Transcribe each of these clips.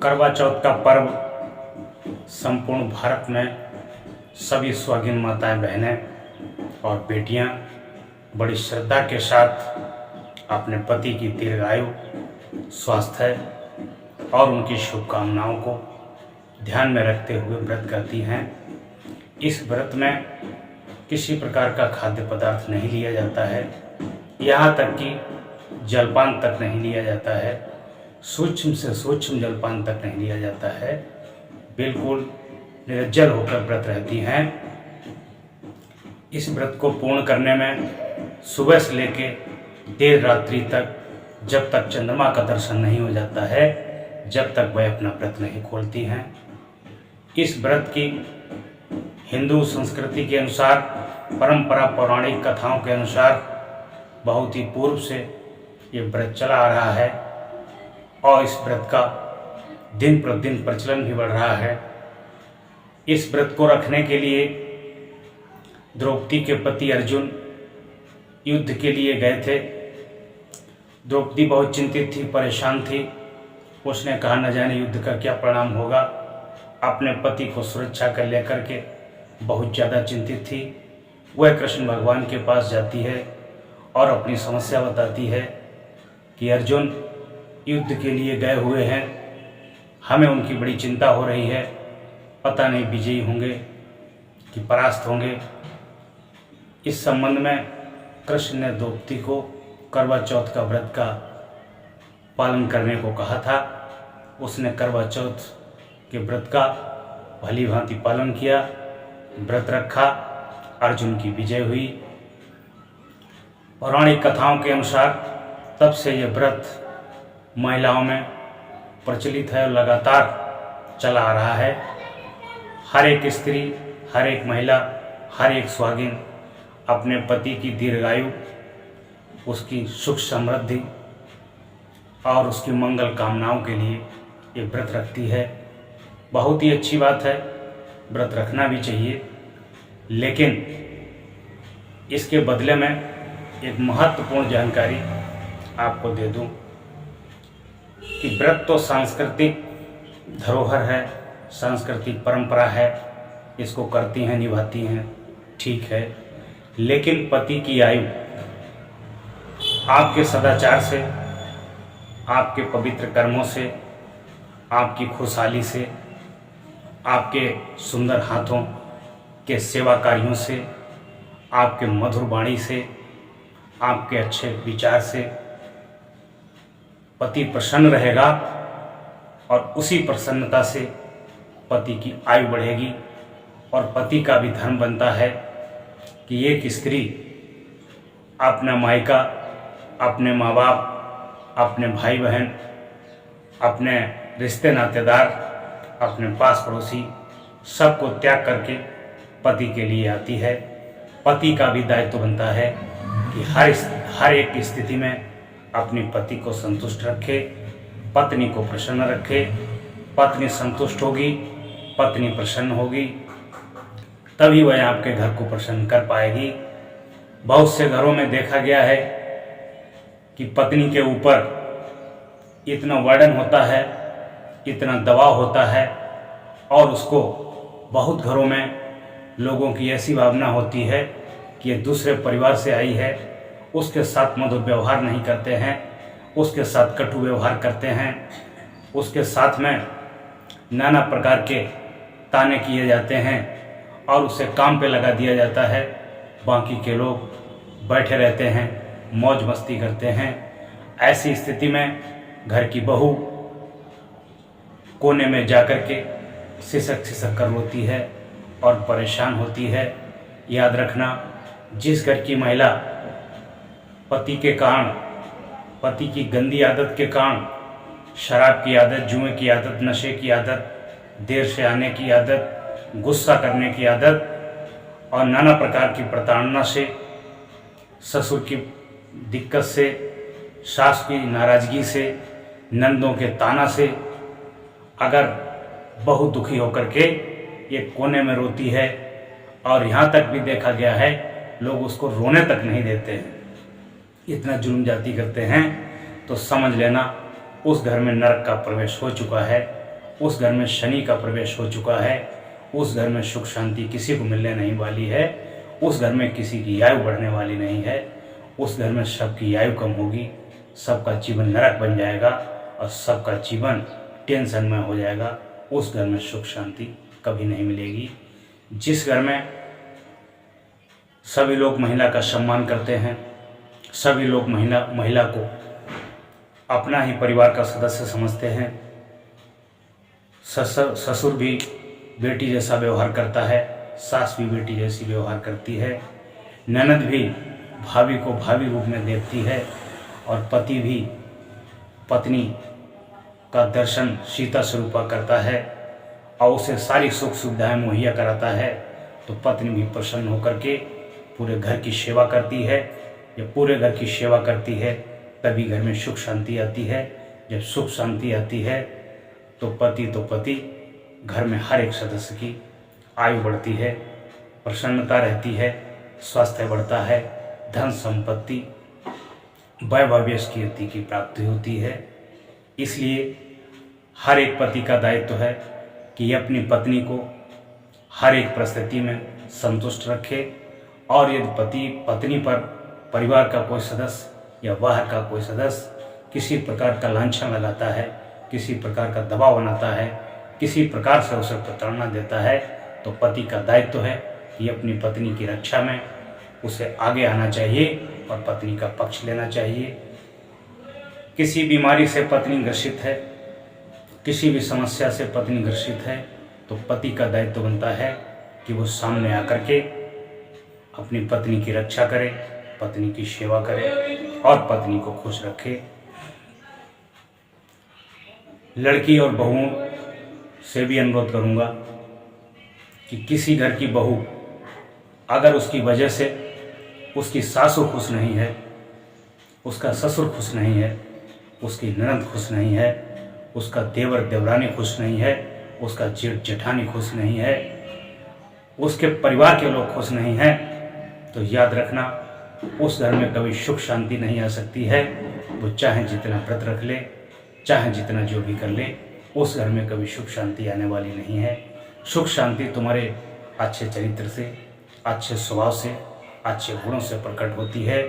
करवा चौथ का पर्व संपूर्ण भारत में सभी सुहागिन माताएं, बहनें और बेटियां बड़ी श्रद्धा के साथ अपने पति की दीर्घायु, स्वास्थ्य और उनकी शुभकामनाओं को ध्यान में रखते हुए व्रत करती हैं। इस व्रत में किसी प्रकार का खाद्य पदार्थ नहीं लिया जाता है, यहाँ तक कि जलपान तक नहीं लिया जाता है, सूक्ष्म से सूक्ष्म जलपान तक नहीं लिया जाता है। बिल्कुल निर्जल होकर व्रत रहती हैं। इस व्रत को पूर्ण करने में सुबह से लेके देर रात्रि तक, जब तक चंद्रमा का दर्शन नहीं हो जाता है, जब तक वह अपना व्रत नहीं खोलती हैं। इस व्रत की हिंदू संस्कृति के अनुसार, परंपरा पौराणिक कथाओं के अनुसार बहुत ही पूर्व से ये व्रत चला आ रहा है और इस व्रत का दिन प्रतिदिन प्रचलन भी बढ़ रहा है। इस व्रत को रखने के लिए द्रौपदी के पति अर्जुन युद्ध के लिए गए थे। द्रौपदी बहुत चिंतित थी, परेशान थी। उसने कहा न जाने युद्ध का क्या परिणाम होगा। अपने पति को सुरक्षा कर लेकर के बहुत ज़्यादा चिंतित थी। वह कृष्ण भगवान के पास जाती है और अपनी समस्या बताती है कि अर्जुन युद्ध के लिए गए हुए हैं, हमें उनकी बड़ी चिंता हो रही है, पता नहीं विजयी होंगे कि परास्त होंगे। इस संबंध में कृष्ण ने द्रौपदी को करवा चौथ का व्रत का पालन करने को कहा था। उसने करवा चौथ के व्रत का भली भांति पालन किया, व्रत रखा, अर्जुन की विजय हुई। पौराणिक कथाओं के अनुसार तब से यह व्रत महिलाओं में प्रचलित है और लगातार चला आ रहा है। हर एक स्त्री, हर एक महिला, हर एक सुहागिन अपने पति की दीर्घायु, उसकी सुख समृद्धि और उसकी मंगल कामनाओं के लिए ये व्रत रखती है। बहुत ही अच्छी बात है, व्रत रखना भी चाहिए। लेकिन इसके बदले में एक महत्वपूर्ण जानकारी आपको दे दूं कि व्रत तो सांस्कृतिक धरोहर है, सांस्कृतिक परंपरा है, इसको करती हैं, निभाती हैं, ठीक है। लेकिन पति की आयु आपके सदाचार से, आपके पवित्र कर्मों से, आपकी खुशहाली से, आपके सुंदर हाथों के सेवा कार्यों से, आपके मधुर वाणी से, आपके अच्छे विचार से पति प्रसन्न रहेगा और उसी प्रसन्नता से पति की आयु बढ़ेगी। और पति का भी धर्म बनता है कि एक स्त्री अपना मायका, अपने माँ बाप, अपने भाई बहन, अपने रिश्ते नातेदार, अपने पास पड़ोसी, सबको त्याग करके पति के लिए आती है। पति का भी दायित्व बनता है कि हर एक स्थिति में अपनी पति को संतुष्ट रखे, पत्नी को प्रसन्न रखे। पत्नी संतुष्ट होगी, पत्नी प्रसन्न होगी, तभी वह आपके घर को प्रसन्न कर पाएगी। बहुत से घरों में देखा गया है कि पत्नी के ऊपर इतना वर्डन होता है, इतना दबाव होता है और उसको बहुत घरों में लोगों की ऐसी भावना होती है कि ये दूसरे परिवार से आई है, उसके साथ मधुर व्यवहार नहीं करते हैं, उसके साथ कटु व्यवहार करते हैं, उसके साथ में नाना प्रकार के ताने किए जाते हैं और उसे काम पे लगा दिया जाता है। बाकी के लोग बैठे रहते हैं, मौज मस्ती करते हैं। ऐसी स्थिति में घर की बहू कोने में जाकर के सिसक सिसक कर रोती है और परेशान होती है। याद रखना, जिस घर की महिला पति के कारण, पति की गंदी आदत के कारण, शराब की आदत, जुए की आदत, नशे की आदत, देर से आने की आदत, गुस्सा करने की आदत और नाना प्रकार की प्रताड़ना से, ससुर की दिक्कत से, सास की नाराज़गी से, नंदों के ताना से, अगर बहू दुखी होकर के ये कोने में रोती है और यहाँ तक भी देखा गया है लोग उसको रोने तक नहीं देते हैं, इतना जुल्म जाती करते हैं, तो समझ लेना उस घर में नरक का प्रवेश हो चुका है। उस घर में शनि का प्रवेश हो चुका है, उस घर में सुख शांति किसी को मिलने नहीं वाली है, उस घर में किसी की आयु बढ़ने वाली नहीं है, उस घर में सबकी आयु कम होगी, सबका जीवन नरक बन जाएगा और सबका जीवन टेंशन में हो जाएगा। उस घर में सुख शांति कभी नहीं मिलेगी। जिस घर में सभी लोग महिला का सम्मान करते हैं, सभी लोग महिला को अपना ही परिवार का सदस्य समझते हैं, ससुर भी बेटी जैसा व्यवहार करता है, सास भी बेटी जैसी व्यवहार करती है, ननद भी भाभी को भाभी रूप में देखती है और पति भी पत्नी का दर्शन सीता स्वरूपा करता है और उसे सारी सुख सुविधाएं मुहैया कराता है, तो पत्नी भी प्रसन्न होकर के पूरे घर की सेवा करती है। जब पूरे घर की सेवा करती है तभी घर में सुख शांति आती है। जब सुख शांति आती है तो पति घर में हर एक सदस्य की आयु बढ़ती है, प्रसन्नता रहती है, स्वास्थ्य बढ़ता है, धन संपत्ति वैभव कीर्ति की प्राप्ति होती है। इसलिए हर एक पति का दायित्व है कि अपनी पत्नी को हर एक परिस्थिति में संतुष्ट रखे और यदि पत्नी पर परिवार का कोई सदस्य या बाहर का कोई सदस्य किसी प्रकार का लांछन लगाता है, किसी प्रकार का दबाव बनाता है, किसी प्रकार से उसे प्रताड़ना देता है, तो पति का दायित्व है कि अपनी पत्नी की रक्षा में उसे आगे आना चाहिए और पत्नी का पक्ष लेना चाहिए। किसी बीमारी से पत्नी ग्रसित है, किसी भी समस्या से पत्नी ग्रसित है, तो पति का दायित्व बनता है कि वो सामने आकर के अपनी पत्नी की रक्षा करे, पत्नी की सेवा करे और पत्नी को खुश रखे। लड़की और बहुओं से भी अनुरोध करूंगा कि किसी घर की बहू अगर उसकी वजह से उसकी सासू खुश नहीं है, उसका ससुर खुश नहीं है, उसकी ननद खुश नहीं है, उसका देवर देवरानी खुश नहीं है, उसका जेठ जेठानी खुश नहीं है, उसके परिवार के लोग खुश नहीं हैं, तो याद रखना उस घर में कभी सुख शांति नहीं आ सकती है। वो चाहे जितना व्रत रख ले, चाहे जितना जो भी कर ले, उस घर में कभी सुख शांति आने वाली नहीं है। सुख शांति तुम्हारे अच्छे चरित्र से, अच्छे स्वभाव से, अच्छे गुणों से प्रकट होती है।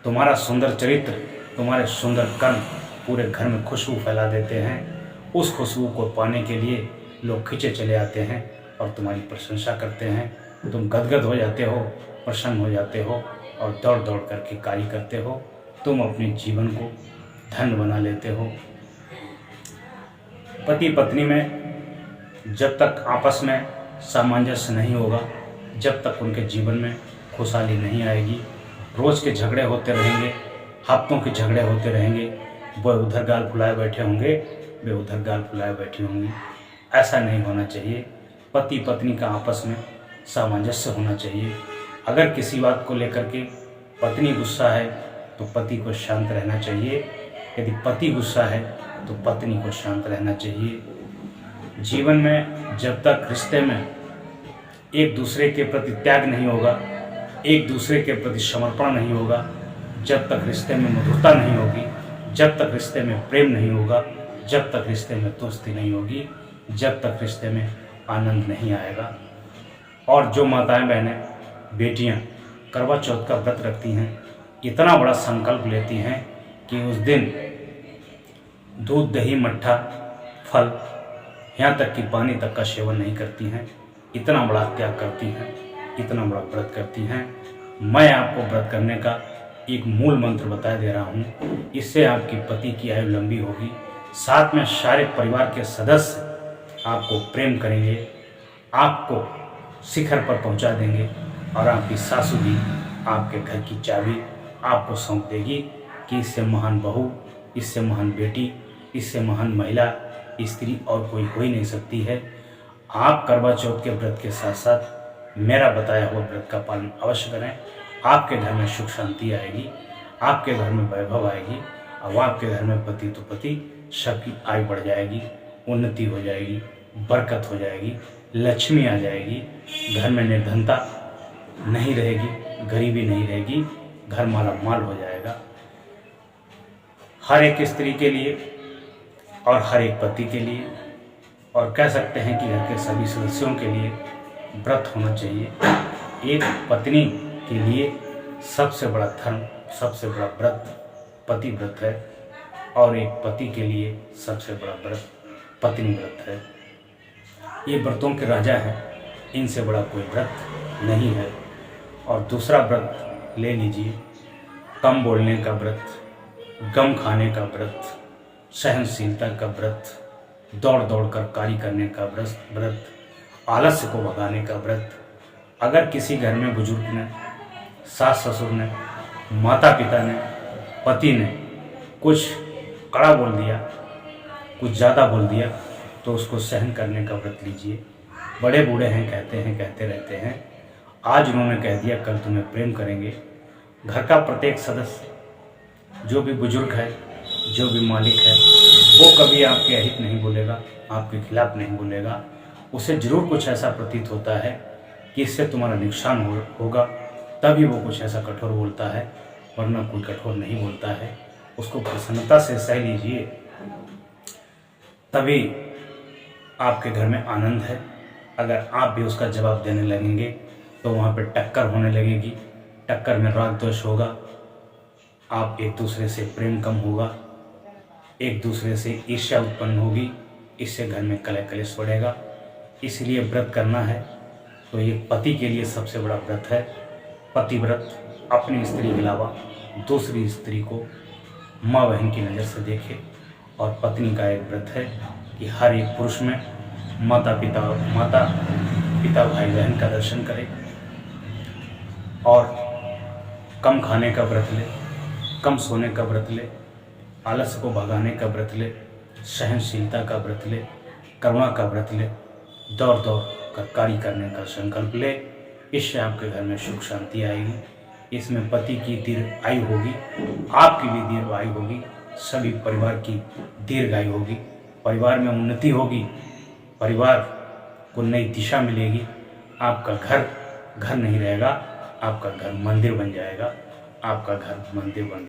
तुम्हारा सुंदर चरित्र, तुम्हारे सुंदर कर्म पूरे घर में खुशबू फैला देते हैं। उस खुशबू को पाने के लिए लोग खींचे चले आते हैं और तुम्हारी प्रशंसा करते हैं। तुम गदगद हो जाते हो, प्रसन्न हो जाते हो और दौड़ दौड़ करके कार्य करते हो। तुम अपने जीवन को धन्य बना लेते हो। पति पत्नी में जब तक आपस में सामंजस्य नहीं होगा, जब तक उनके जीवन में खुशहाली नहीं आएगी, रोज़ के झगड़े होते रहेंगे, हफ्तों के झगड़े होते रहेंगे। वह उधर गाल फुलाए बैठे होंगे, वे उधर गाल फुलाए बैठी होंगी। ऐसा नहीं होना चाहिए। पति पत्नी का आपस में सामंजस्य होना चाहिए। अगर किसी बात को लेकर के पत्नी गुस्सा है तो पति को शांत रहना चाहिए। यदि पति गुस्सा है तो पत्नी को शांत रहना चाहिए। जीवन में जब तक रिश्ते में एक दूसरे के प्रति त्याग नहीं होगा, एक दूसरे के प्रति समर्पण नहीं होगा, जब तक रिश्ते में मधुरता नहीं होगी, जब तक रिश्ते में प्रेम नहीं होगा, जब तक रिश्ते में दोस्ती नहीं होगी, जब तक रिश्ते में आनंद नहीं आएगा। और जो माताएं बहनें बेटियां करवा चौथ का व्रत रखती हैं, इतना बड़ा संकल्प लेती हैं कि उस दिन दूध दही मट्ठा फल यहाँ तक कि पानी तक का सेवन नहीं करती हैं, इतना बड़ा त्याग करती हैं, इतना बड़ा व्रत करती हैं। मैं आपको व्रत करने का एक मूल मंत्र बता दे रहा हूँ। इससे आपकी पति की आयु लंबी होगी, साथ में सारे परिवार के सदस्य आपको प्रेम करेंगे, आपको शिखर पर पहुँचा देंगे और आपकी सासू भी आपके घर की चाबी आपको सौंप देगी कि इससे महान बहू, इससे महान बेटी, इससे महान महिला स्त्री और कोई हो ही नहीं सकती है। आप करवा चौथ के व्रत के साथ साथ मेरा बताया हुआ व्रत का पालन अवश्य करें। आपके घर में सुख शांति आएगी, आपके घर में वैभव आएगी और आपके घर में पति तो पति सबकी आयु बढ़ जाएगी, उन्नति हो जाएगी, बरकत हो जाएगी, लक्ष्मी आ जाएगी। घर में निर्धनता नहीं रहेगी, गरीबी नहीं रहेगी, घर माला माल हो जाएगा। हर एक स्त्री के लिए और हर एक पति के लिए और कह सकते हैं कि घर के सभी सदस्यों के लिए व्रत होना चाहिए। एक पत्नी के लिए सबसे बड़ा धर्म, सबसे बड़ा व्रत पति व्रत है, और एक पति के लिए सबसे बड़ा व्रत पत्नी व्रत है। ये व्रतों के राजा हैं, इनसे बड़ा कोई व्रत नहीं है। और दूसरा व्रत ले लीजिए, कम बोलने का व्रत, गम खाने का व्रत, सहनशीलता का व्रत, दौड़ दौड़ कर कार्य करने का व्रत, आलस्य को भगाने का व्रत। अगर किसी घर में बुजुर्ग ने, सास ससुर ने, माता पिता ने, पति ने कुछ कड़ा बोल दिया, कुछ ज़्यादा बोल दिया, तो उसको सहन करने का व्रत लीजिए। बड़े बूढ़े हैं, कहते रहते हैं, आज उन्होंने कह दिया कल तुम्हें प्रेम करेंगे। घर का प्रत्येक सदस्य, जो भी बुजुर्ग है, जो भी मालिक है, वो कभी आपके अहित नहीं बोलेगा, आपके खिलाफ नहीं बोलेगा। उसे जरूर कुछ ऐसा प्रतीत होता है कि इससे तुम्हारा नुकसान होगा, तभी वो कुछ ऐसा कठोर बोलता है, वरना कोई कठोर नहीं बोलता है। उसको प्रसन्नता से सह लीजिए, तभी आपके घर में आनंद है। अगर आप भी उसका जवाब देने लगेंगे तो वहाँ पे टक्कर होने लगेगी, टक्कर में राग द्वेष होगा, आप एक दूसरे से प्रेम कम होगा, एक दूसरे से ईर्ष्या उत्पन्न होगी, इससे घर में कलह कलेश बढ़ेगा। इसलिए व्रत करना है तो ये पति के लिए सबसे बड़ा व्रत है। पति व्रत अपनी स्त्री के अलावा दूसरी स्त्री को माँ बहन की नज़र से देखे। और पत्नी का एक व्रत है कि हर एक पुरुष में माता पिता भाई बहन का दर्शन करे, और कम खाने का व्रत ले, कम सोने का व्रत ले, आलस्य को भगाने का व्रत ले, सहनशीलता का व्रत ले, करुणा का व्रत ले, दौड़ दौड़ कर कार्य करने का संकल्प ले। इससे आपके घर में सुख शांति आएगी। इसमें पति की दीर्घ आयु होगी, आपकी भी दीर्घ आयु होगी, सभी परिवार की दीर्घ आयु होगी, परिवार में उन्नति होगी, परिवार को नई दिशा मिलेगी। आपका घर नहीं रहेगा, आपका घर मंदिर बन जाएगा, आपका घर मंदिर बन